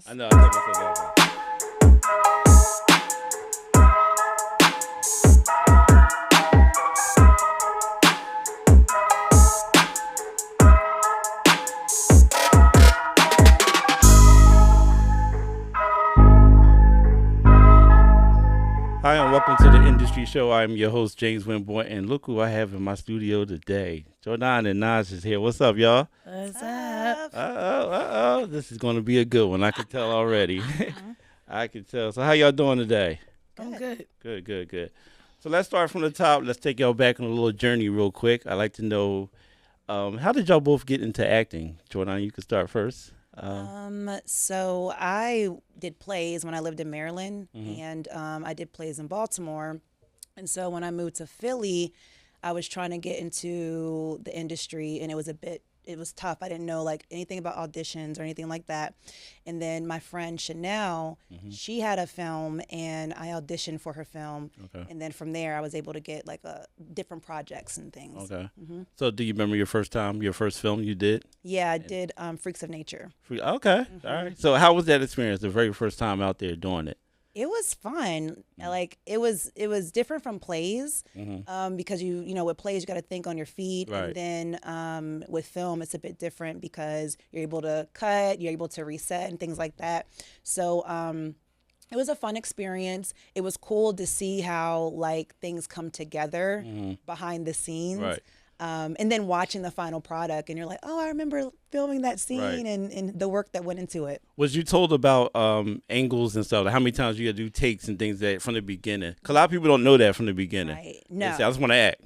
I know. I thought I said that. Hi, and welcome to the Industry Show. I'm your host, James Winborn, and look who I have in my studio today. Jordon and Danz is here. What's up, y'all? What's up? Uh-oh. This is going to be a good one. I can tell already. I can tell. So how y'all doing today? I'm good. Good. So let's start from the top. Let's take y'all back on a little journey real quick. I'd like to know, how did y'all both get into acting? Jordon, you can start first. So I did plays when I lived in Maryland, and I did plays in Baltimore. And so when I moved to Philly, I was trying to get into the industry, and it was tough. I didn't know like anything about auditions or anything like that. And then my friend Chanel, she had a film, and I auditioned for her film. Okay. And then from there, I was able to get like different projects and things. Okay. So do you remember your first film you did? Yeah, I did Freaks of Nature. Okay. All right. So how was that experience, the very first time out there doing it? It was fun. Like it was different from plays, because you know with plays you got to think on your feet, Right. and then with film it's a bit different because you're able to cut, you're able to reset and things like that. So it was a fun experience. It was cool to see how like things come together behind the scenes. Right. And then watching the final product, and you're like, oh, I remember filming that scene, Right. and the work that went into it. Was you told about angles and stuff? Like how many times you got to do takes and things that from the beginning? Because a lot of people don't know that from the beginning. Right. They No. say, I just want to act,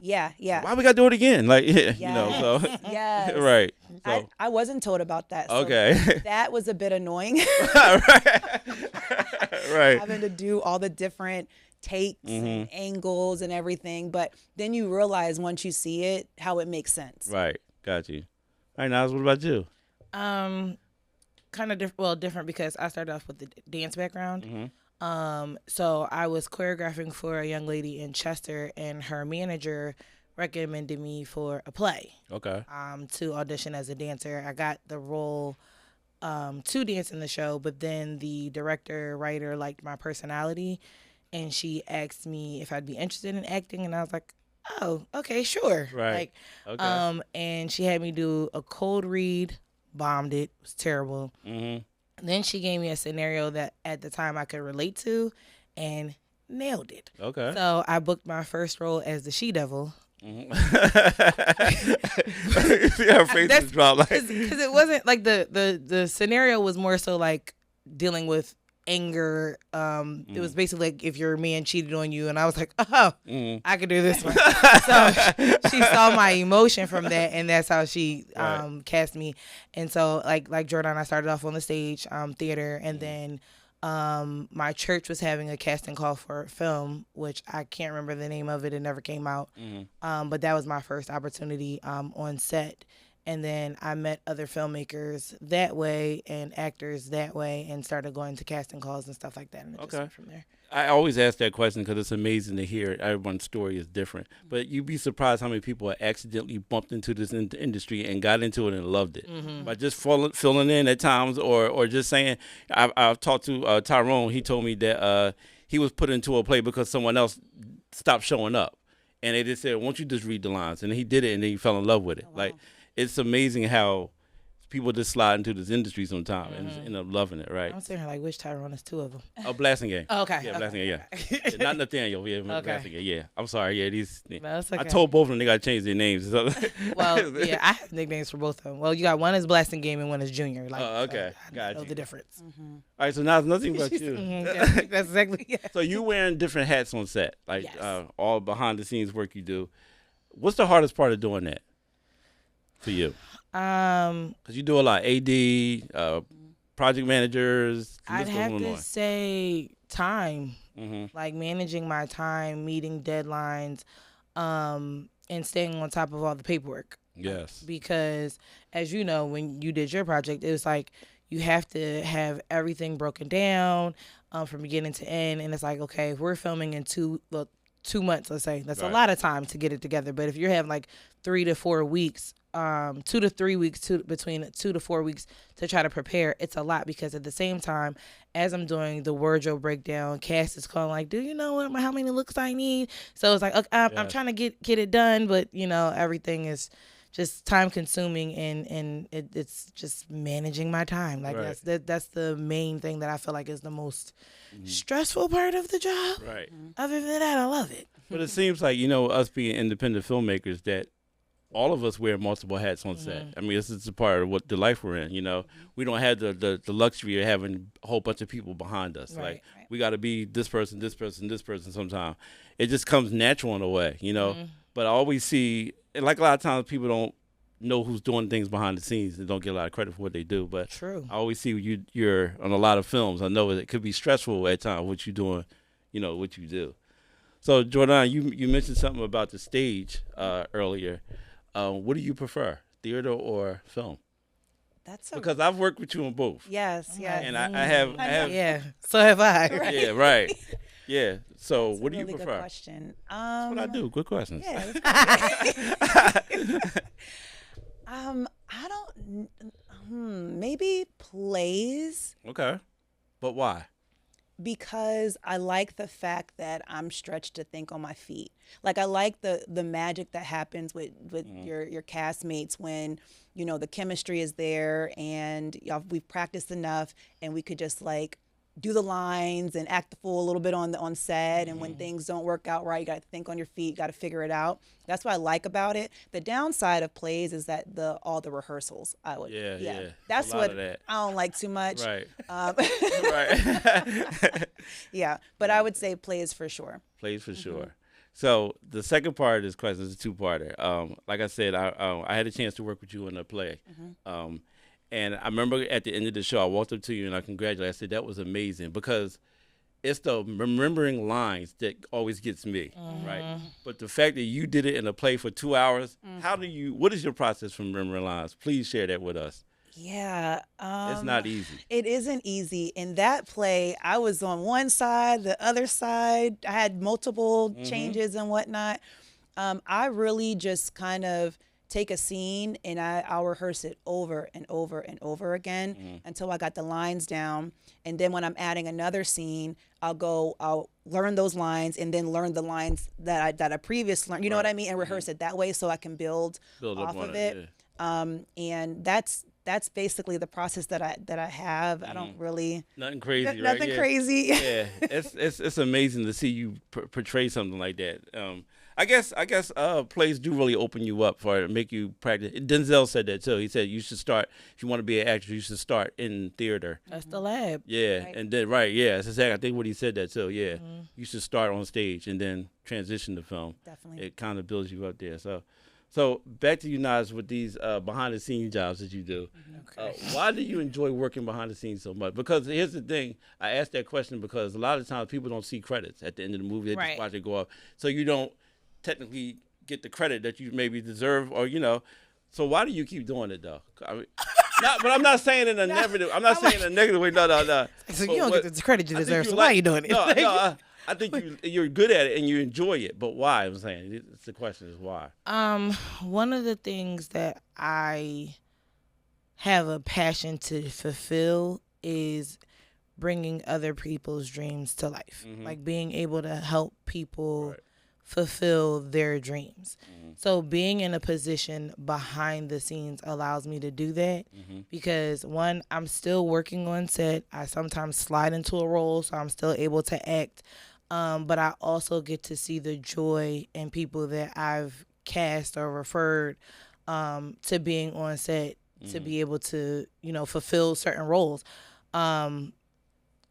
Yeah. Why we got to do it again? Like, you know, so. Yes. Right. So. I wasn't told about that. So Okay. that was a bit annoying. Right. Having to do all the different takes and angles and everything. But then you realize once you see it, how it makes sense. Right. Got you. All right, Naz, what about you? Kind of different because I started off with the dance background. So I was choreographing for a young lady in Chester, and her manager recommended me for a play. Okay. To audition as a dancer. I got the role to dance in the show, but then the writer liked my personality, and she asked me if I'd be interested in acting, and I was like, oh, okay, sure. Right. Like, Okay. and she had me do a cold read, bombed it, was terrible. Then she gave me a scenario that at the time I could relate to, and nailed it. Okay. So I booked my first role as the She-Devil. See her face just dropped like. Because it wasn't like the scenario was more so like dealing with anger. It was basically like if your man cheated on you, and I was like, oh, I could do this one. So she saw my emotion from that, and that's how she cast me. And so like Jordon, I started off on the stage, theater, and then my church was having a casting call for a film, which I can't remember the name of it. It never came out. But that was my first opportunity on set. And then I met other filmmakers that way and actors that way, and started going to casting calls and stuff like that. And it just went from there. I always ask that question because it's amazing to hear it. Everyone's story is different. But you'd be surprised how many people accidentally bumped into this industry and got into it and loved it. By just filling in at times or just saying, I've talked to Tyrone. He told me that he was put into a play because someone else stopped showing up. And they just said, won't you just read the lines? And he did it, and then he fell in love with it. Oh, wow. Like, it's amazing how people just slide into this industry sometimes and just end up loving it, right? I'm sitting here like, which Tyrone is two of them? Oh, Blasting Game. Oh, okay. Yeah, okay. Blasting Game, yeah. Not Nathaniel, yeah, Blasting Game, yeah. I'm sorry, yeah, these. No, it's okay. I told both of them they got to change their names. So. Well, yeah, I have nicknames for both of them. Well, you got one is Blasting Game and one is Junior. Like, Oh, okay. I Got know you. the difference. All right, so now it's nothing but you. That's exactly. Yeah. So you wearing different hats on set, like Yes. all behind the scenes work you do. What's the hardest part of doing that for you? Because you do a lot, AD, project managers. the I'd list goes have on and to on. say time, like managing my time, meeting deadlines, and staying on top of all the paperwork. Yes. Because as you know, when you did your project, it was like you have to have everything broken down from beginning to end. And it's like, okay, if we're filming in 2 months, let's say, that's Right. a lot of time to get it together. But if you're having like 3 to 4 weeks 2 to 3 weeks, between 2 to 4 weeks to try to prepare. It's a lot because at the same time, as I'm doing the wardrobe breakdown, cast is calling like, do you know how many looks I need? So it's like, okay, I'm trying to get it done, but everything is just time consuming, and it's just managing my time. Like that's the main thing that I feel like is the most stressful part of the job. Right. Other than that, I love it. But it seems like, us being independent filmmakers, that all of us wear multiple hats on set. I mean, this is a part of what the life we're in. We don't have the luxury of having a whole bunch of people behind us. Like, we got to be this person, this person, this person sometimes. It just comes natural in a way, But I always see, and like a lot of times people don't know who's doing things behind the scenes and don't get a lot of credit for what they do. But True. I always see you're on a lot of films. I know it could be stressful at times what you're doing, what you do. So, Jordon, you mentioned something about the stage earlier. What do you prefer, theater or film? Because I've worked with you on both. Yes. And I have. Yeah. So have I. Right. Yeah. Right. Yeah. So, That's what do a really you prefer? Good question. That's what I do. Good questions. Yeah. I don't. Maybe plays. Okay. But why? Because I like the fact that I'm stretched to think on my feet. Like, I like the magic that happens with your castmates when, the chemistry is there and we've practiced enough and we could just like do the lines and act the fool a little bit on set. And when things don't work out right, you got to think on your feet, got to figure it out. That's what I like about it. The downside of plays is that all the rehearsals. Yeah. That's what I don't like too much. Right. Right. Yeah, but I would say plays for sure. Plays for sure. So the second part of this question is a two-parter. Like I said, I had a chance to work with you in a play. And I remember at the end of the show, I walked up to you and I congratulated you. I said, that was amazing, because it's the remembering lines that always gets me, right? But the fact that you did it in a play for 2 hours, what is your process for remembering lines? Please share that with us. Yeah. It's not easy. It isn't easy. In that play, I was on one side, the other side. I had multiple changes and whatnot. I really just kind of take a scene and I'll rehearse it over and over and over again until I got the lines down. And then when I'm adding another scene, I'll learn those lines and then learn the lines that I previously learned. You know what I mean? And rehearse it that way so I can build off of it. Yeah. And that's basically the process that I have. I don't really nothing crazy. Right? Nothing crazy. Yeah, it's amazing to see you portray something like that. I guess plays do really open you up for it, make you practice. Denzel said that too. He said you should start, if you want to be an actor, you should start in theater. That's the lab. Yeah, right. And then that's exactly. I think what he said that too. Yeah, you should start on stage and then transition to film. Definitely, it kind of builds you up there. So back to you, Naz, with these behind the scenes jobs that you do. Okay. Why do you enjoy working behind the scenes so much? Because here's the thing. I asked that question because a lot of times people don't see credits at the end of the movie. They just watch it go up. So you don't technically get the credit that you maybe deserve, or So why do you keep doing it though? I mean, but I'm not saying in a negative. I'm not saying in a negative way. No. So you don't get the credit you deserve. So why are you doing it? No. I think you're good at it and you enjoy it, but why? I'm saying the question is why. One of the things that I have a passion to fulfill is bringing other people's dreams to life, like being able to help people fulfill their dreams. So being in a position behind the scenes allows me to do that because, one, I'm still working on set. I sometimes slide into a role, so I'm still able to act. But I also get to see the joy in people that I've cast or referred to being on set to be able to, fulfill certain roles.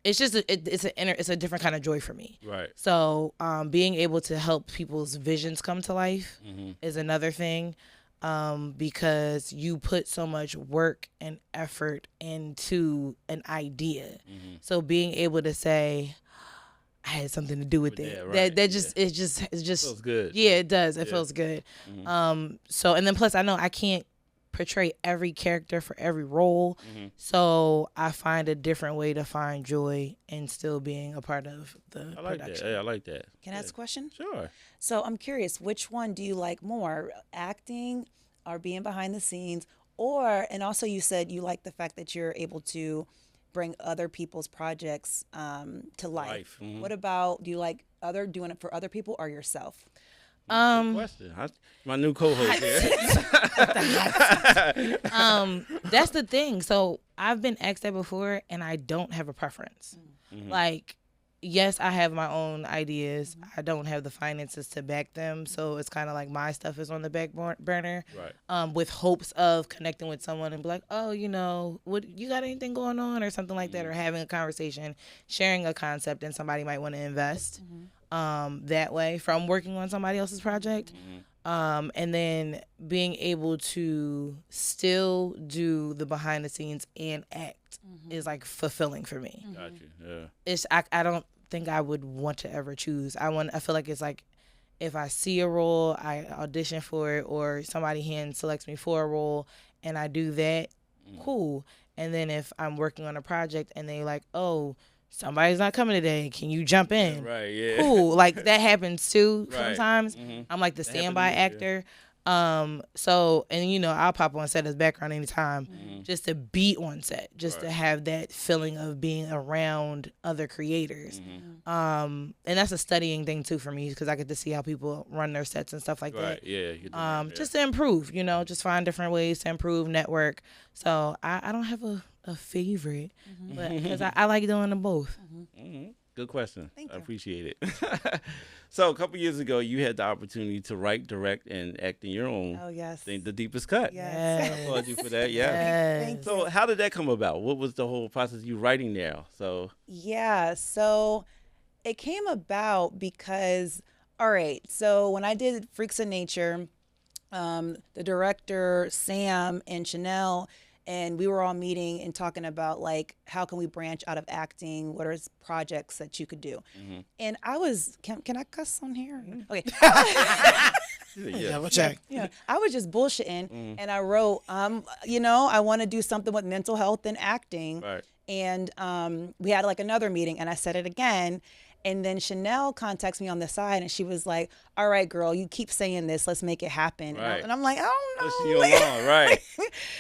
It's just it's a different kind of joy for me. Right. So being able to help people's visions come to life is another thing, because you put so much work and effort into an idea. So being able to say, I had something to do with it. Right. That just it just feels good. Yeah, it does. It feels good. So, and then plus I know I can't portray every character for every role. So I find a different way to find joy and still being a part of the production. That. Yeah, I like that. Can I ask a question? Sure. So I'm curious, which one do you like more, acting or being behind the scenes, and also you said you like the fact that you're able to bring other people's projects to life. Mm-hmm. What about, do you like doing it for other people or yourself? Good question. My new co-host here. That's the thing. So I've been asked that before, and I don't have a preference. Mm-hmm. Like, yes, I have my own ideas. I don't have the finances to back them, so it's kind of like my stuff is on the back burner. Right. With hopes of connecting with someone and be like, oh, what you got anything going on or something like that, or having a conversation, sharing a concept, and somebody might want to invest that way from working on somebody else's project. And then being able to still do the behind the scenes and act is like fulfilling for me. Got you. Yeah. It's I don't think I would want to ever choose. I feel like it's like if I see a role, I audition for it, or somebody hand selects me for a role and I do that, cool. And then if I'm working on a project and they like, oh, somebody's not coming today, can you jump in? Right, yeah. Cool. Like that happens too sometimes. Mm-hmm. I'm like the standby actor. So, and I'll pop on set as background anytime, just to be on set, just to have that feeling of being around other creators. And that's a studying thing too for me, because I get to see how people run their sets and stuff like that. Yeah. Just to improve, just find different ways to improve, network. So I don't have a favorite, but because I like doing them both. Good question. Thank I you. appreciate it. So a couple years ago, you had the opportunity to write, direct, and act in your own thing, The Deepest Cut. Yes. I applaud you for that. Yeah. Thank So you. how did that come about? What was the whole process of you writing now? So Yeah, so it came about because, all right, so when I did Freaks of Nature, the director, Sam and Chanel, and we were all meeting and talking about, like, how can we branch out of acting? What are projects that you could do? And I was, can I cuss on here? Okay. Double check. Yeah, I was just bullshitting, and I wrote, I want to do something with mental health and acting. Right. And we had like another meeting, and I said it again. And then Chanel contacts me on the side, and she was like, all right, girl, you keep saying this. Let's make it happen. Right. And I'm like, I don't push know. you along. Right.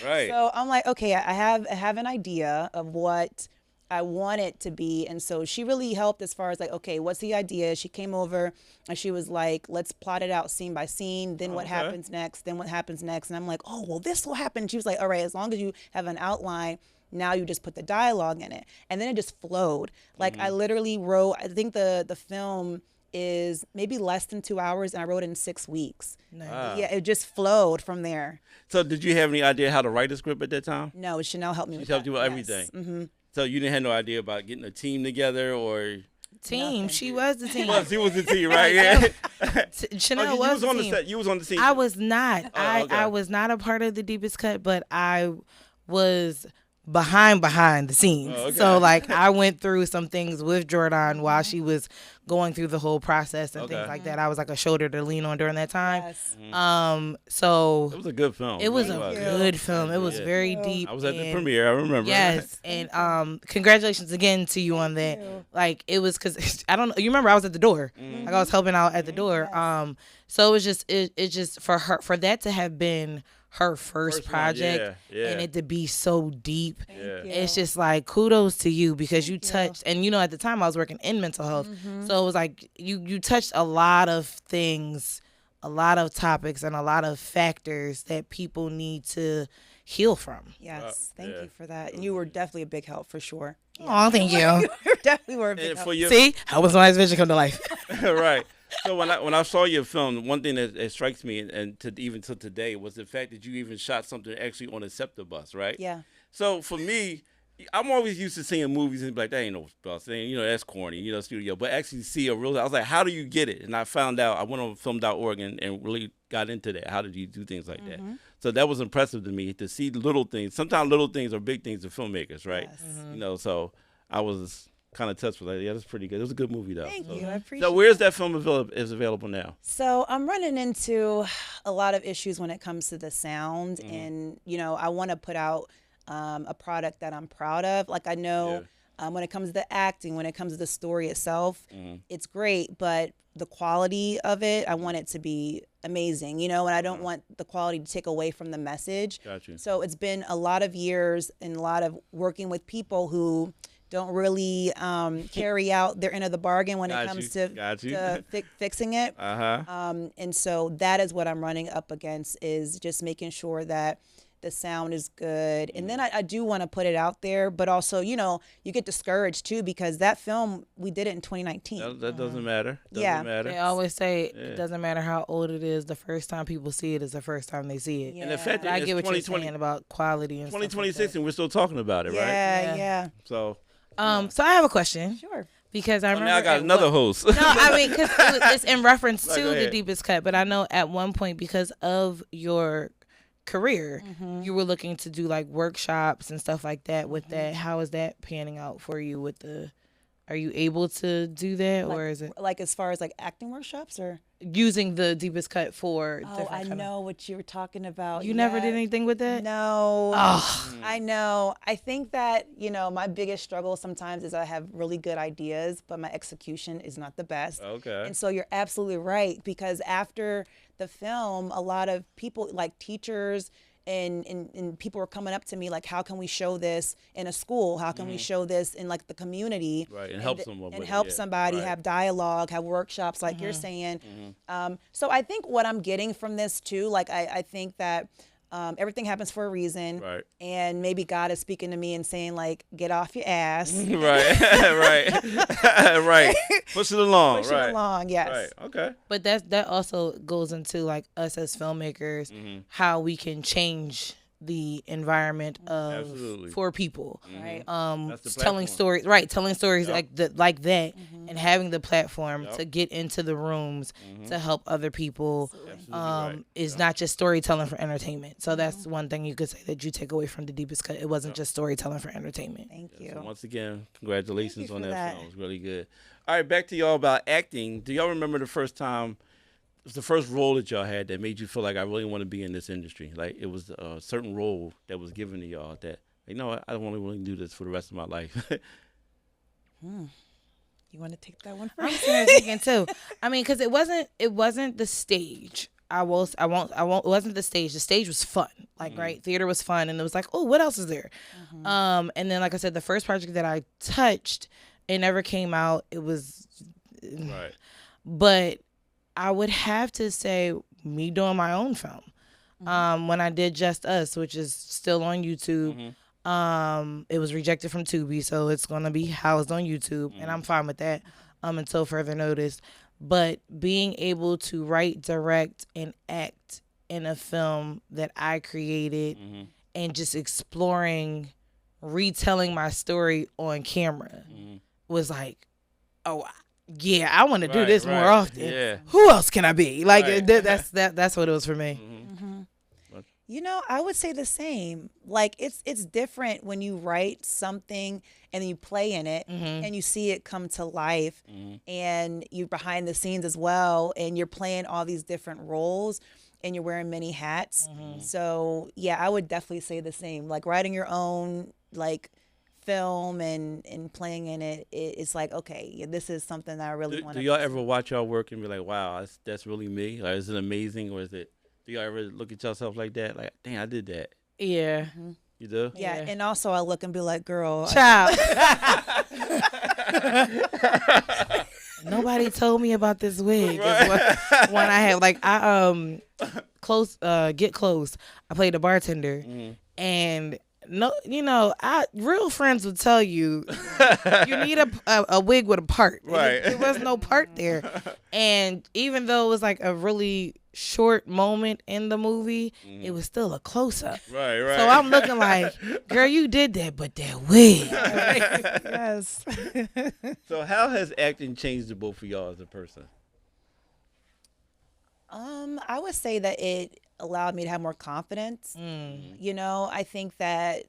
Right. So I'm like, okay, I have an idea of what I want it to be. And so she really helped as far as like, okay, what's the idea? She came over and she was like, let's plot it out scene by scene. Then what happens next? Then what happens next? And I'm like, oh, well, this will happen. She was like, all right, as long as you have an outline, now you just put the dialogue in it. And then it just flowed. Like I literally wrote, I think the film is maybe less than 2 hours, and I wrote it in 6 weeks. Nice. Yeah, it just flowed from there. So did you have any idea how to write a script at that time? No, Chanel helped me She with helped that. you with Yes. everything. Mm-hmm. So you didn't have no idea about getting a team together, or Team. She was the team. she was the team, right? Yeah. Chanel you was was on the the team. set. You was on the scene. I was not. Oh, okay. I was not a part of The Deepest Cut, but I was behind the scenes. Oh, okay. So like I went through some things with Jordon while she was going through the whole process and things like that. I was like a shoulder to lean on during that time. Yes. So It was a good film. it was It a good film. It was Yeah. very deep. I was at the and- premiere. I remember. Yes, and congratulations again to you on that. Like it was because I don't know. You remember I was at the door. Like I was helping out at the door. So it was just it just for her, for that to have been her first one, project yeah. and it to be so deep. Yeah. It's just like kudos to you because you touched, and at the time I was working in mental health, so it was like you touched a lot of things, a lot of topics, and a lot of factors that people need to heal from. Yes. Thank yeah. you for that. And you were definitely a big help for sure. Oh, thank you. You definitely were a big And help. for your See, helping somebody's vision come to life. right. So when I saw your film, one thing that strikes me, and to even to today, was the fact that you even shot something actually on a SEPTA bus, right? Yeah. So for me, I'm always used to seeing movies and be like, that ain't no bus, that's corny, studio. But actually see a real, I was like, how do you get it? And I found out, I went on film.org and really got into that. How did you do things like that? So that was impressive to me to see little things. Sometimes little things are big things to filmmakers, right? Yes. So I was kind of touched with that. Yeah, that's pretty good. It was a good movie though. Thank so. you. I appreciate So where's that film available now? So I'm running into a lot of issues when it comes to the sound, and I want to put out a product that I'm proud of. Like I know when it comes to the acting, when it comes to the story itself, it's great, but the quality of it, I want it to be amazing, and I don't want the quality to take away from the message. Got you. So it's been a lot of years and a lot of working with people who don't really carry out their end of the bargain when it comes to fixing it. And so that is what I'm running up against, is just making sure that the sound is good. And then I do want to put it out there, but also, you get discouraged too, because that film, we did it in 2019. That doesn't matter. They always say it doesn't matter how old it is. The first time people see it is the first time they see it. And the fact that I get what you're saying about quality and 2026 stuff like and we're still talking about it, right? Yeah. So I have a question. Sure. Because I remember now I got another host. No, I mean, because it's in reference to The Deepest Cut. But I know at one point, because of your career, you were looking to do like workshops and stuff like that with that. How is that panning out for you with are you able to do that, or is it like as far as like acting workshops or using The Deepest Cut for I know what you were talking about. You never did anything with that? No. I know. I think that, my biggest struggle sometimes is I have really good ideas, but my execution is not the best. Okay. And so you're absolutely right, because after the film, a lot of people, like teachers and people were coming up to me like, how can we show this in a school? How can we show this in like the community? Right, and help someone and with help it, somebody, right. have dialogue, have workshops like you're saying. So I think what I'm getting from this too, like I think that everything happens for a reason, Right. and maybe God is speaking to me and saying like, get off your ass. right. Push it along. Push it along, yes. Right. Okay. But that also goes into like us as filmmakers, how we can change the environment for people. Right. Telling stories, like that, and having the platform to get into the rooms to help other people is not just storytelling for entertainment. So that's one thing you could say that you take away from The Deepest Cut. It wasn't just storytelling for entertainment. Thank you. So once again, congratulations on that film. It was really good. All right, back to y'all about acting. Do y'all remember the first time? It was the first role that y'all had that made you feel like I really want to be in this industry. Like it was a certain role that was given to y'all that, I don't want to really do this for the rest of my life. You want to take that one I'm first? thinking too. I mean, because it wasn't the stage. It wasn't the stage. The stage was fun. Like, right, theater was fun, and it was like, oh, what else is there? And then, like I said, the first project that I touched, it never came out. It was, Right. But I would have to say me doing my own film. When I did Just Us, which is still on YouTube. It was rejected from Tubi, so it's gonna be housed on YouTube, and I'm fine with that until further notice. But being able to write, direct, and act in a film that I created, and just exploring, retelling my story on camera, was like, oh yeah, I want to do this more often. Yeah. Who else can I be? Like that's what it was for me. I would say the same. Like it's different when you write something and then you play in it and you see it come to life, and you're behind the scenes as well, and you're playing all these different roles and you're wearing many hats. So yeah, I would definitely say the same. Like writing your own like film and playing in it, it's like, okay, yeah, this is something that I really want to do. Y'all ever watch y'all work and be like, wow, that's really me? Like, is it amazing, or do y'all ever look at yourself like that? Like, dang, I did that. Yeah. You do? Yeah, and also I look and be like, girl. Child. Nobody told me about this wig. Right. One I had. Like, I Get Close. I played a bartender. And no, real friends would tell you you need a wig with a part. Right. There was no part there. And even though it was like a really short moment in the movie, it was still a close-up. Right. So I'm looking like, girl, you did that, but that wig. Yes. So how has acting changed the both of y'all as a person? I would say that it allowed me to have more confidence. I think that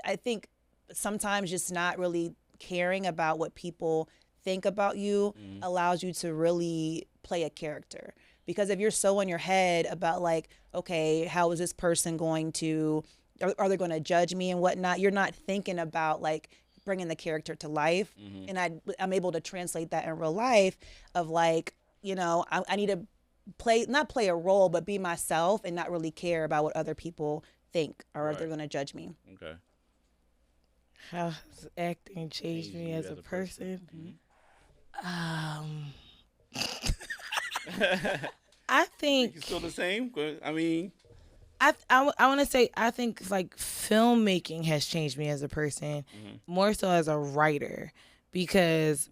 I think sometimes just not really caring about what people think about you allows you to really play a character. Because if you're so in your head about like, okay, how is this person going to, are they going to judge me and whatnot? You're not thinking about like bringing the character to life. And I'm able to translate that in real life of like, I need to not play a role, but be myself and not really care about what other people think or if they're going to judge me. Okay. How has acting changed me as a person? I think You still the same? I mean, I want to say I think like filmmaking has changed me as a person, more so as a writer, because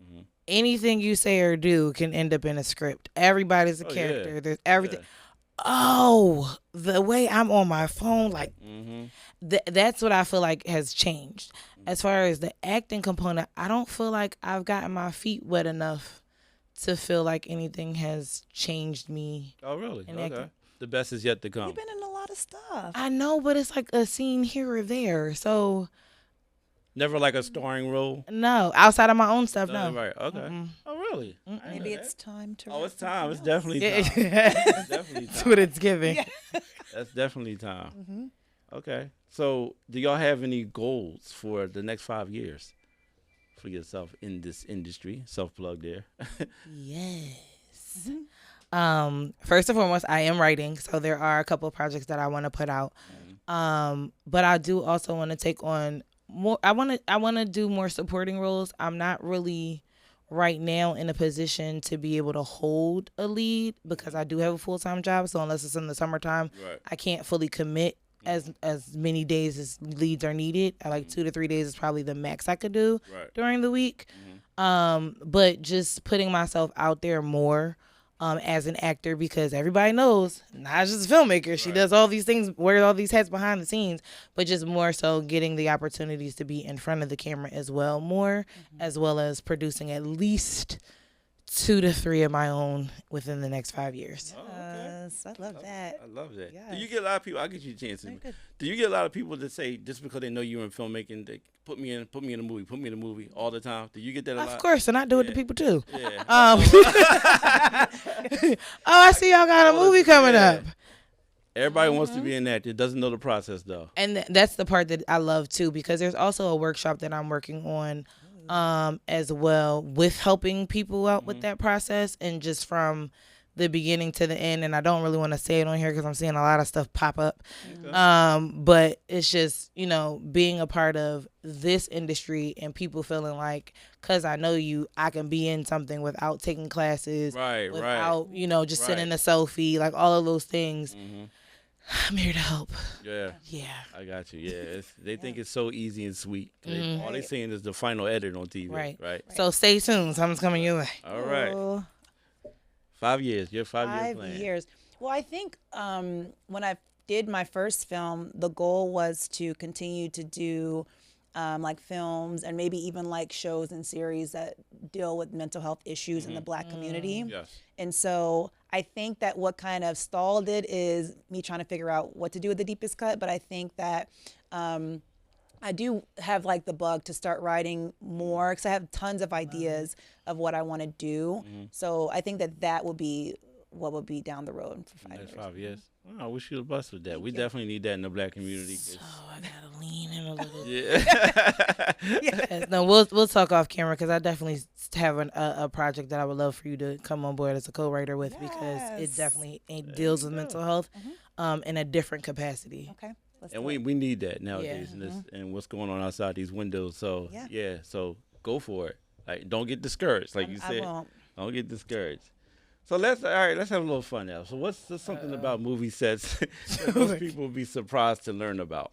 anything you say or do can end up in a script. Everybody's a character. Yeah. There's everything. Oh, the way I'm on my phone, like that's what I feel like has changed. As far as the acting component, I don't feel like I've gotten my feet wet enough to feel like anything has changed me. oh really? in Okay. acting. The best is yet to come. You've been in a lot of stuff. I know, but it's like a scene here or there. So Never like a starring role. no, outside of my own stuff, no. Right. Okay. Oh really? I didn't Maybe know that. it's time to. Oh, write it's time. It's something else. definitely Yeah. time. It's definitely That's time. what it's giving. That's definitely time. Okay. So, do y'all have any goals for the next 5 years for yourself in this industry? Self plug there. Yes. First and foremost, I am writing, so there are a couple of projects that I want to put out. But I do also want to take on more. I want to do more supporting roles. I'm not really right now in a position to be able to hold a lead because I do have a full-time job. So unless it's in the summertime, Right. I can't fully commit as many days as leads are needed. I like 2 to 3 days is probably the max I could do Right. during the week. But just putting myself out there more as an actor, because everybody knows not just a filmmaker. She does all these things, wears all these hats behind the scenes, but just more so getting the opportunities to be in front of the camera as well, more as well as producing at least 2 to 3 of my own within the next 5 years. Oh, okay. Yes, I love that. I love that. Yes. Do you get a lot of people? I'll get you a chance. Very good. Do you get a lot of people that say just because they know you're in filmmaking, they put me in a movie all the time? Do you get that a lot? Of course, and I do it to Yeah. people too. Yeah. Oh, I see y'all got a movie coming up. Everybody wants to be an actor. Doesn't know the process though. And that's the part that I love too, because there's also a workshop that I'm working on as well with helping people out with that process, and just from the beginning to the end. And I don't really want to say it on here because I'm seeing a lot of stuff pop up. But it's just, being a part of this industry and people feeling like, because I know you, I can be in something without taking classes, Right, without, just sending a Right. selfie, like all of those things. I'm here to help. Yeah. Yeah. I got you. Yeah, they think it's so easy and sweet. All they saying is the final edit on TV. Right. Right. So stay tuned. Something's coming your way. All right. Oh, 5 years. Your 5 year 5 plan. years. Well, I think when I did my first film, the goal was to continue to do like films and maybe even like shows and series that deal with mental health issues in the Black community. Yes. And so I think that what kind of stalled it is me trying to figure out what to do with The Deepest Cut. But I think that I do have like the bug to start writing more, because I have tons of ideas of what I want to do. So I think that will be what will be down the road for 5 Next years. 5 years. Oh, I wish you the best with that. We definitely need that in the Black community. Oh, I gotta lean in a little. Yeah. Yes, no, we'll talk off camera, because I definitely have a project that I would love for you to come on board as a co-writer with, because it Yes. definitely deals with mental health in a different capacity. Okay. Let's And do we it. need that nowadays, Yeah. and what's going on outside these windows. So Yeah. so go for it. Like, don't get discouraged, like you I said. won't. Don't get discouraged. So let's have a little fun now. So what's something about movie sets that most people would be surprised to learn about?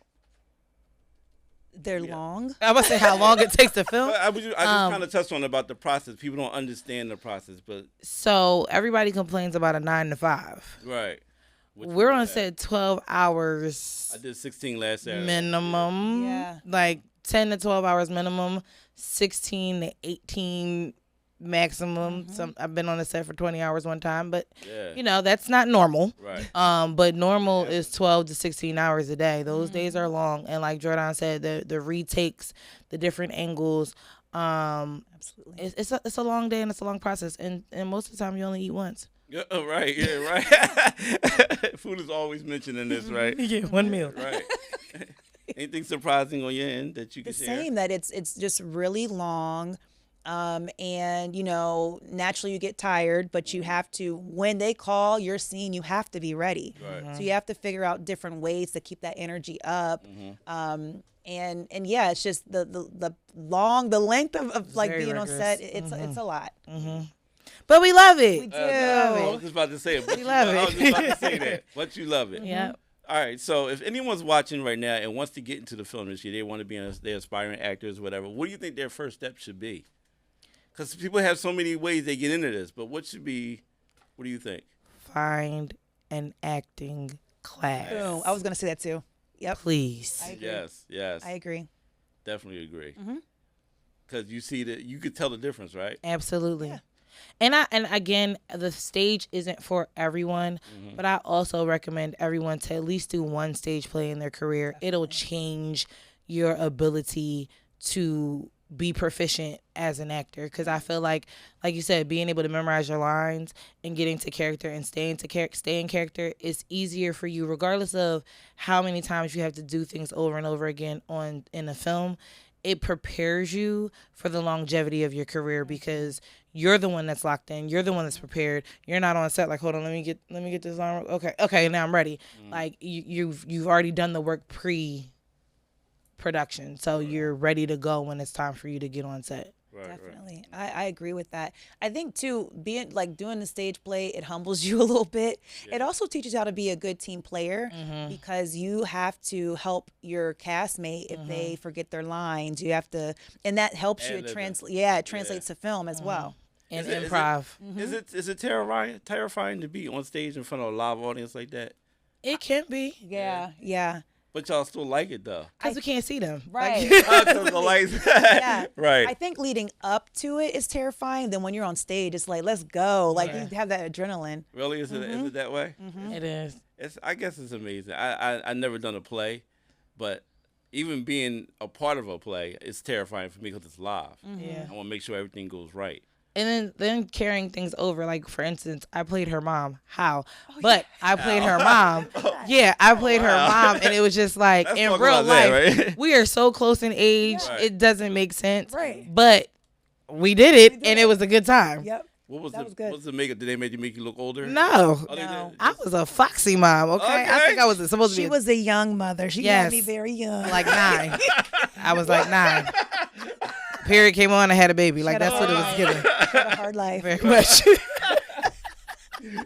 They're long. I was say how long it takes to film. I just kind of touched on about the process. People don't understand the process, but So everybody complains about a 9 to 5. right. We're on set 12 hours I did 16 last Saturday. minimum. Yeah. Like 10 to 12 hours minimum, 16 to 18 maximum. I've been on the set for 20 hours one time, but Yeah. that's not normal. Right. But normal is 12 to 16 hours a day. Those days are long, and like Jordon said, the retakes, the different angles, Absolutely. it's a long day and it's a long process, and most of the time you only eat once. Yeah, right. Yeah, right. Food is always mentioned in this, right? You get one meal. Right. Anything surprising on your end that you The can share? same, that it's just really long. And, naturally you get tired, but you have to, when they call your scene, you have to be ready. Right. So you have to figure out different ways to keep that energy up. And yeah, it's just the length of like Very being on rigorous. set. It's a lot. But we love it. We do. I was just about to say it. But love I was it. just about to say that. But you love it. Yeah. All right, so if anyone's watching right now and wants to get into the film industry, they want to be they're aspiring actors, whatever. What do you think their first step should be? Because people have so many ways they get into this, but what do you think? Find an acting class. Boom. I was gonna say that too. Yep. Please. I agree. Yes. I agree. Definitely agree. Because you see that you could tell the difference, right? Absolutely. Yeah. And again, the stage isn't for everyone, but I also recommend everyone to at least do one stage play in their career. It'll change your ability to be proficient as an actor, because I feel like you said, being able to memorize your lines and getting to character and stay in character is easier for you, regardless of how many times you have to do things over and over again in a film. It prepares you for the longevity of your career, because you're the one that's locked in. You're the one that's prepared. You're not on set like, hold on, let me get this line. Okay, now I'm ready. Like you've already done the work pre-production, so you're ready to go when it's time for you to get on set. Definitely. I agree with that. I think too, doing the stage play, it humbles you a little bit. It also teaches you how to be a good team player, because you have to help your castmate if they forget their lines. You have to, and that helps you translate. Yeah, it translates to film as well. And improv. Is it terrifying to be on stage in front of a live audience like that? It can be. Yeah. But y'all still like it though. Because we can't see them. Right. The lights. Yeah. Right. I think leading up to it is terrifying. Then when you're on stage, it's like, let's go. Like you have that adrenaline. Really? Is it that way? It is. I guess it's amazing. I never done a play, but even being a part of a play, it's terrifying for me because it's live. Yeah. I want to make sure everything goes right. And then carrying things over, like for instance, I played her mom. How? But I played her mom. Yeah, I played her mom, and it was just like, Let's in talk real about life, that, right? we are so close in age, Right. it doesn't make sense. Right. But we did it, and it was a good time. Yep. What was was good. What's the makeup? Did they make you look older? No. Oh, they No. did? I was a foxy mom, okay? I think I was supposed to be She was a young mother. She Yes. got me very young. like 9. I was like 9. Period came on, I had a baby. Like, that's what it was giving. Had a hard life. Very much.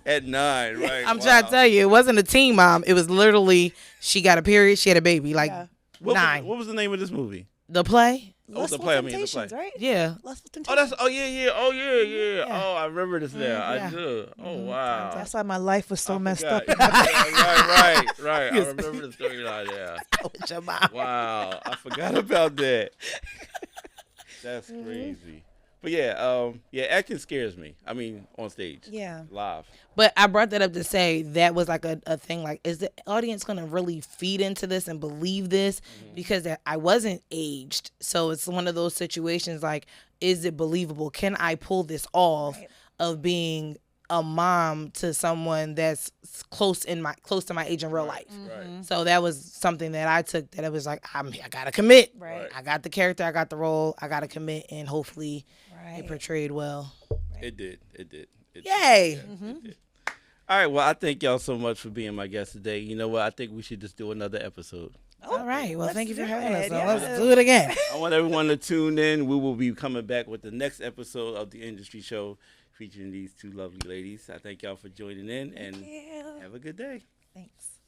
At 9, right? I'm trying to tell you, it wasn't a teen mom. It was literally, she got a period, she had a baby. Like, Yeah. 9. What was the name of this movie? The play? Lustful the play, I mean, the Temptations, play. right? Yeah. Lustful Oh, Temptations. yeah. Oh, I remember this now. Yeah. I do. Oh, wow. That's why my life was so messed up. Right. I remember the storyline. Yeah. With your mom. Wow, I forgot about that. That's crazy. But yeah, acting scares me. I mean, on stage. Yeah. Live. But I brought that up to say that was like a thing. Like, is the audience going to really feed into this and believe this? Because I wasn't aged. So it's one of those situations like, is it believable? Can I pull this off of being a mom to someone that's close to my age in real life? Right. So that was something that I took, that it was like, I got to commit. Right. I got the character, I got the role, I got to commit, and hopefully it portrayed well. It did. Yay. It did. All right. Well, I thank y'all so much for being my guest today. You know what? I think we should just do another episode. All right. Well, thank you for do having us. it. So Yeah. let's do it again. I want everyone to tune in. We will be coming back with the next episode of the Industry Show featuring these two lovely ladies. I thank y'all for joining in, and have a good day. Thanks.